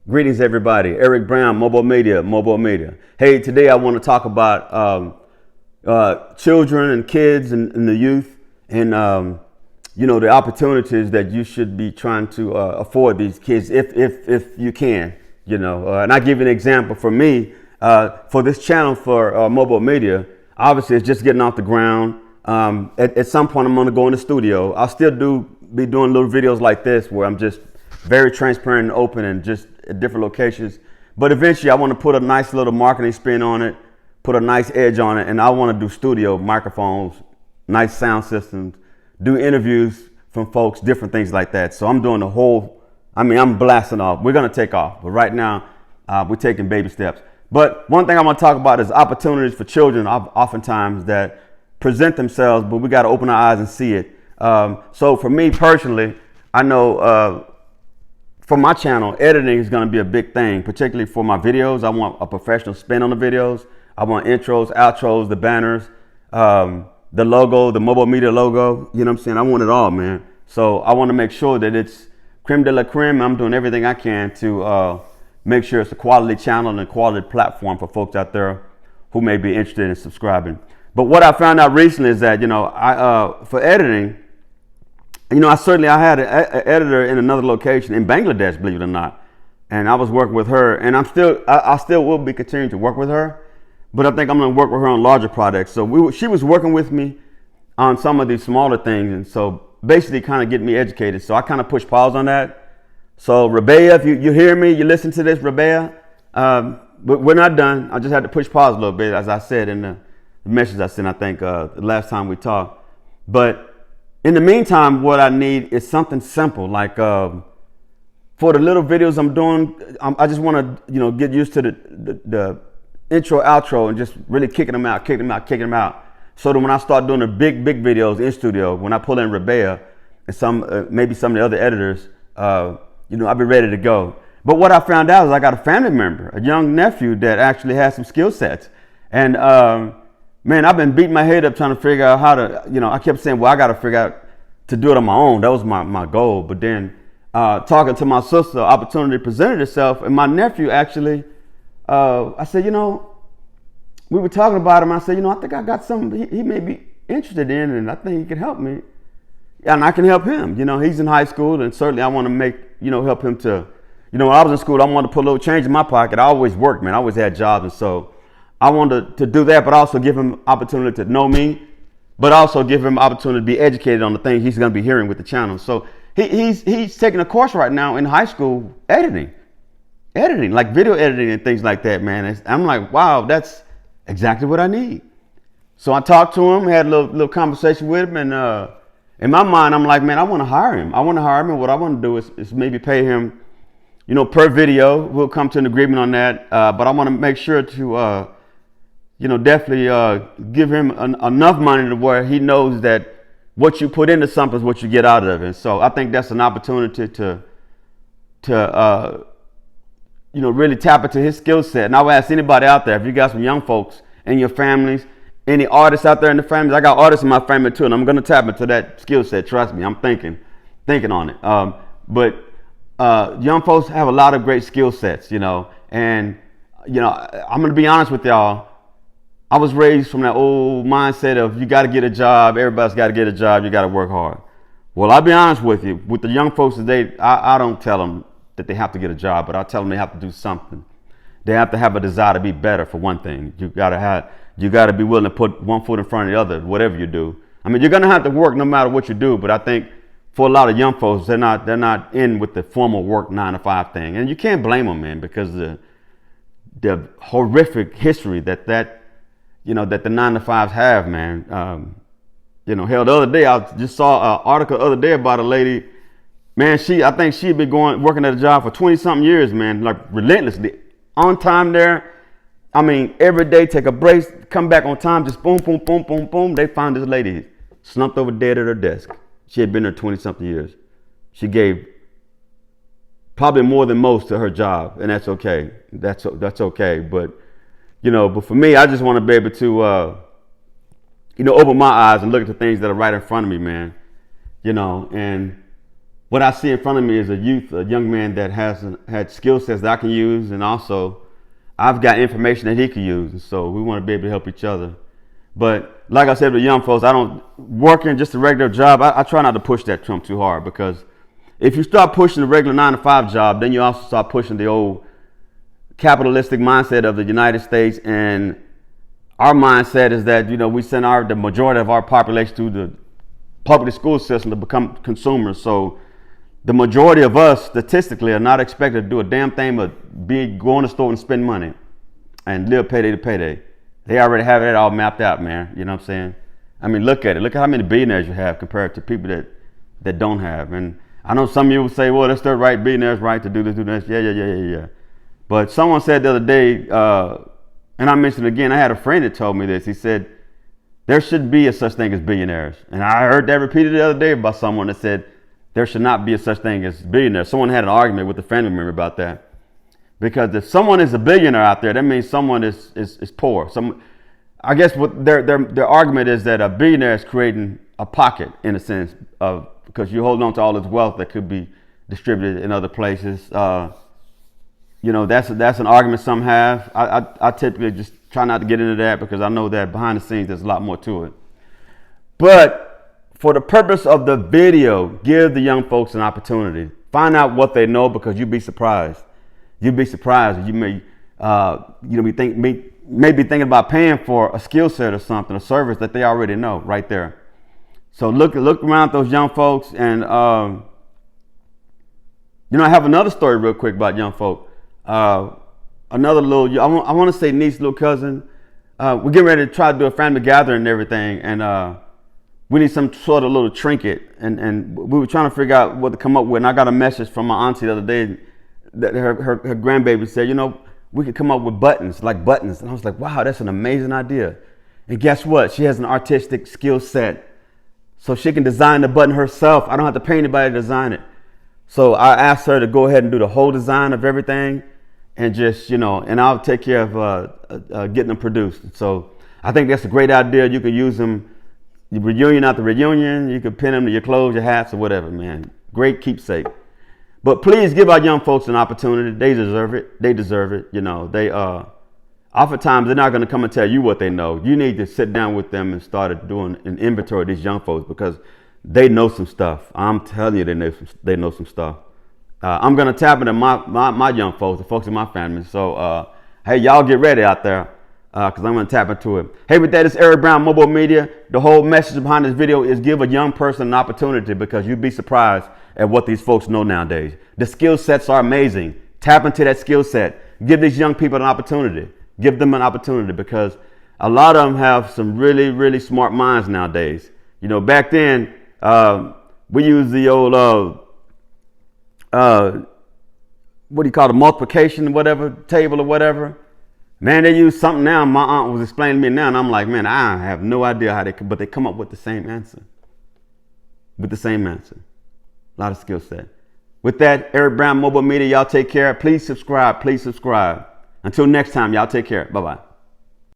Greetings, everybody. Eric Brown, MOBO-Media, MOBO-Media. Hey, today I want to talk about children and kids and the youth and, the opportunities that you should be trying to afford these kids if you can, and I give you an example for me, for this channel for MOBO-Media. Obviously, it's just getting off the ground. At some point, I'm going to go in the studio. I'll still be doing little videos like this where I'm just very transparent and open and just at different locations. But eventually I want to put a nice little marketing spin on it, put a nice edge on it, and I want to do studio microphones, nice sound systems, do interviews from folks, different things like that. So I'm doing I'm blasting off. We're going to take off. But right now, we're taking baby steps. But one thing I want to talk about is opportunities for children oftentimes that present themselves, but we got to open our eyes and see it. So for me personally, I know for my channel, editing is going to be a big thing, particularly for my videos. I want a professional spin on the videos. I want intros, outros, the banners, the logo, the MOBO-Media logo. You know what I'm saying? I want it all, man. So I want to make sure that it's creme de la creme. I'm doing everything I can to make sure it's a quality channel and a quality platform for folks out there who may be interested in subscribing. But what I found out recently is that, for editing, I had an editor in another location in Bangladesh, believe it or not. And I was working with her, and I still will be continuing to work with her, but I think I'm going to work with her on larger projects. So she was working with me on some of these smaller things. And so basically kind of get me educated. So I kind of push pause on that. So Rabea, if you hear me, you listen to this, Rabea, but we're not done. I just had to push pause a little bit, as I said in the message I sent, I think, the last time we talked. But in the meantime, what I need is something simple, like for the little videos I'm doing, I just want to, get used to the intro, outro, and just really kicking them out. So that when I start doing the big videos in studio, when I pull in Rabea and maybe some of the other editors, I'll be ready to go. But what I found out is I got a family member, a young nephew that actually has some skill sets. And man, I've been beating my head up trying to figure out how to, I kept saying, well, I got to figure out to do it on my own. That was my goal. But then talking to my sister, opportunity presented itself. And my nephew actually, I said, we were talking about him. I said, I think I got something he may be interested in, and I think he can help me. And I can help him. He's in high school, and certainly I want to help him to, when I was in school, I wanted to put a little change in my pocket. I always worked, man. I always had jobs. And so I wanted to do that, but also give him opportunity to know me, but also give him opportunity to be educated on the things he's going to be hearing with the channel. So he's taking a course right now in high school, editing, like video editing and things like that, man. I'm like, wow, that's exactly what I need. So I talked to him, had a little conversation with him, and in my mind, I'm like, man, I want to hire him. And what I want to do is maybe pay him, per video. We'll come to an agreement on that, but I want to make sure to definitely give him enough money to where he knows that what you put into something is what you get out of it. So I think that's an opportunity to really tap into his skill set. And I would ask anybody out there, if you got some young folks in your families, any artists out there in the families, I got artists in my family too, and I'm going to tap into that skill set. Trust me, I'm thinking on it. But young folks have a lot of great skill sets, and I'm going to be honest with y'all. I was raised from that old mindset of you got to get a job. Everybody's got to get a job. You got to work hard. Well, I'll be honest with you. With the young folks today, I don't tell them that they have to get a job, but I tell them they have to do something. They have to have a desire to be better, for one thing. You got to be willing to put one foot in front of the other, whatever you do. I mean, you're going to have to work no matter what you do, but I think for a lot of young folks, they're not in with the formal work 9-to-5 thing. And you can't blame them, man, because the horrific history that the 9-to-5s have, man. Hell, the other day, I just saw an article the other day about a lady, man, I think she'd been working at a job for 20 something years, man, like relentlessly, on time there. I mean, every day, take a break, come back on time, just boom, boom, boom, boom, boom. They found this lady slumped over dead at her desk. She had been there 20 something years. She gave probably more than most to her job, and that's okay. That's okay. But but for me, I just want to be able to, open my eyes and look at the things that are right in front of me, man. And what I see in front of me is a young man that has had skill sets that I can use, and also I've got information that he can use. And so we want to be able to help each other. But like I said with young folks, I don't working just a regular job. I try not to push that trump too hard, because if you start pushing the regular 9-to-5 job, then you also start pushing the old capitalistic mindset of the United States. And our mindset is that, we send the majority of our population to the public school system to become consumers. So the majority of us statistically are not expected to do a damn thing but go in the store and spend money and live payday to payday. They already have it all mapped out, man. You know what I'm saying? I mean, look at it. Look at how many billionaires you have compared to people that don't have. And I know some of you will say, well, that's their right, billionaires' right to do this, do this. Yeah. But someone said the other day, and I mentioned it again, I had a friend that told me this. He said, there should be a such thing as billionaires. And I heard that repeated the other day by someone that said, there should not be a such thing as billionaires. Someone had an argument with a family member about that. Because if someone is a billionaire out there, that means someone is poor. I guess what their argument is that a billionaire is creating a pocket, in a sense, because you hold on to all this wealth that could be distributed in other places. That's an argument some have. I typically just try not to get into that, because I know that behind the scenes there's a lot more to it. But for the purpose of the video, give the young folks an opportunity. Find out what they know, because you'd be surprised. You'd be surprised. You may, be thinking about paying for a skill set or something, a service that they already know right there. So look around at those young folks, and I have another story real quick about young folk. Another little, I want to say niece, little cousin. We're getting ready to try to do a family gathering and everything, and we need some sort of little trinket, and we were trying to figure out what to come up with. And I got a message from my auntie the other day that her grandbaby said, we could come up with buttons. And I was like, wow, that's an amazing idea. And guess what? She has an artistic skill set, so she can design the button herself. I don't have to pay anybody to design it. So I asked her to go ahead and do the whole design of everything, and just, and I'll take care of getting them produced. So I think that's a great idea. You could use them, reunion after reunion. You could pin them to your clothes, your hats, or whatever, man. Great keepsake. But please give our young folks an opportunity. They deserve it. They oftentimes they're not going to come and tell you what they know. You need to sit down with them and start doing an inventory of these young folks, because they know some stuff. I'm telling you, they know some stuff. I'm going to tap into my young folks, the folks in my family. So, hey, y'all get ready out there, because I'm going to tap into it. Hey, with that, it's Eric Brown, MOBO-Media. The whole message behind this video is give a young person an opportunity, because you'd be surprised at what these folks know nowadays. The skill sets are amazing. Tap into that skill set. Give these young people an opportunity. Give them an opportunity, because a lot of them have some really, really smart minds nowadays. Back then, we used the old, what do you call it, multiplication, whatever, table or whatever. Man, they use something now. My aunt was explaining to me now, and I'm like, man, I have no idea how but they come up with the same answer. A lot of skill set. With that, Eric Brown, MOBO-Media, y'all take care. Please subscribe. Until next time, y'all take care. Bye-bye.